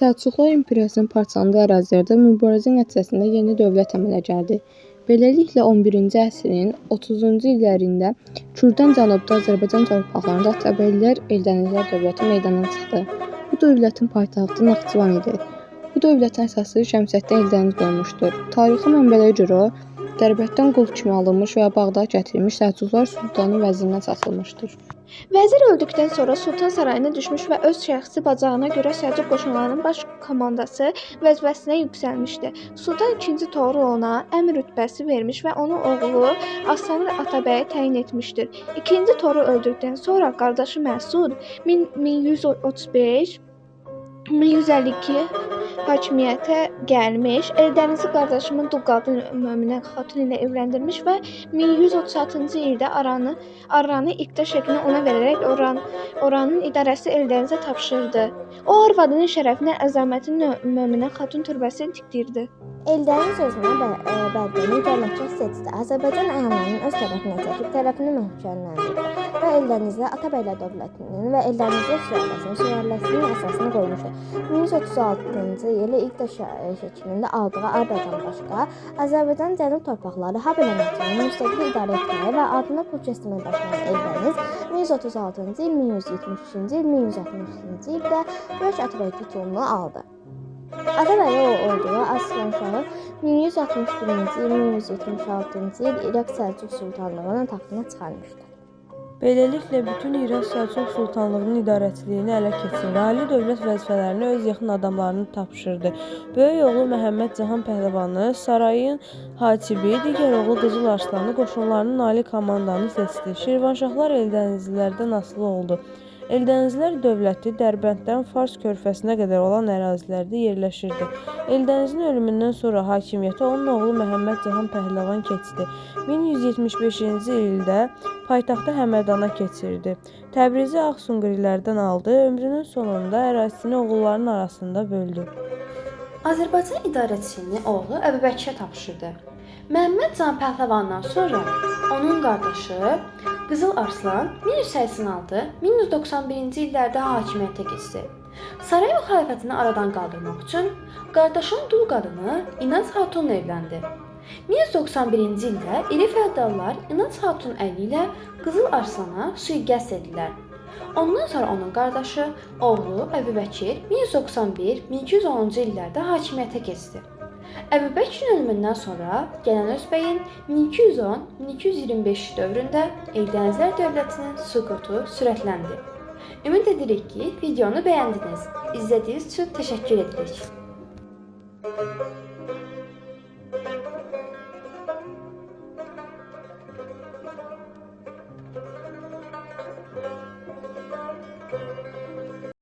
Səlcuqlar imperiyasının parçalandığı ərazilərdə mübarizə nəticəsində yeni dövlət əmələ gəldi. Beləliklə 11-ci əsrin 30-cu illərində Kürdən cənubda Azərbaycan torpaqlarında Atabəylər Eldənizlər dövləti meydana çıxdı. Bu dövlətin paytaxtı Naxçıvan idi. Bu dövlətin əsası Şəmsəddin Eldəniz qoymuşdur. Tarixi mənbələrə görə Dərbətdən qul kimi alınmış və Bağdada gətirilmiş Səlcuqlar sultanın vəzirinə satılmışdır. Vəzir öldükdən sonra sultan sarayına düşmüş və öz şəxsi bacağına görə Səlcuq qoşunlarının baş komandası vəzifəsinə yüksəlmişdi. Sultan II. Toğrul ona əmir rütbəsi vermiş və onun oğlu Aslanlı Atabəyi təyin etmişdir. İkinci Toğrul öldükdən sonra qardaşı Məsud 1135-1152 hakimiyyətə gəlmiş, Eldənizi qardaşımın dul qadın Möminə xatun ilə evləndirmiş və 1136-cı ildə Arranı iqta şəklində ona verərək oranın idarəsi Eldənizə tapşırdı. O arvadının şərəfinə Əzəmətin Möminə xatun türbəsini tikdirdi. Eldəniz özünə bəlkəni idarəçi seçdi. Azərbaycan əyanlarının öz tərəfinə çəkib tərəfini möhkəmləndirdi və Eldənizdə Atabəylər dövlətinin və Eldənizlər sülaləsinin əsasını qoymuşdu. 1136-cı il iqta şəklində aldığı Ardadan başqa Azərbaycan cənub torpaqları Habelə Naxçıvanı müstəqil idarə etməyə və adına pul kəsməyə başlayan Eldəniz 1136-cı il, 1173-cü il, 1160-cı ildə böyük Atabəy titulunu aldı. Atabəyi olduğu Aslanşahı 1161-ci il, 1176-cı il İraq Səlcuq Sultanlığının taxtına çıxarmışdı. Beləliklə, bütün İraq Səlcuq Sultanlığının idarəçiliyini ələ keçirdi. Ali dövlət vəzifələrini öz yaxın adamlarını tapşırdı. Böyük oğlu Məhəmməd Cahan Pəhləvanı sarayın hacibi, digər oğlu Qızıl Arslanı qoşunlarının ali komandanı seçdi. Şirvanşahlar Eldənizlilərdən asılı oldu. Eldənizlər dövləti Dərbənddən Fars körfəsinə qədər olan ərazilərdə yerləşirdi. Eldənizin ölümündən sonra hakimiyyəti onun oğlu Məhəmməd Cahan Pəhləvan keçdi. 1175-ci ildə paytaxtı Həmədana keçirdi. Təbrizi Ağsunqurilərdən aldı, ömrünün sonunda ərazisini oğulların arasında böldü. Azərbaycan idarəçiliyini oğlu Əbubəkirə tapşırdı. Məhəmməd Cahan Pəhləvandan sonra onun qardaşı Qızıl Arslan 1186-1191-ci illərdə hakimiyyətə keçdi. Saray müxalifətini aradan qaldırmaq üçün qardaşının dul qadını İnanc Xatunla evləndi. 1191-ci ildə iri feodallar İnanc Xatun əli ilə Qızıl Arslana sui-qəsd etdilər. Ondan sonra onun qardaşı, oğlu Əbubəkir 1191-1210-cu illərdə hakimiyyətə keçdi. Əbubəkirin ölümündən sonra gələn Özbəyin 1210-1225 dövründə Eldənizlər dövlətinin süqutu sürətləndi. Ümid edirik ki, videonu bəyəndiniz. İzlədiyiniz üçün təşəkkür edirik.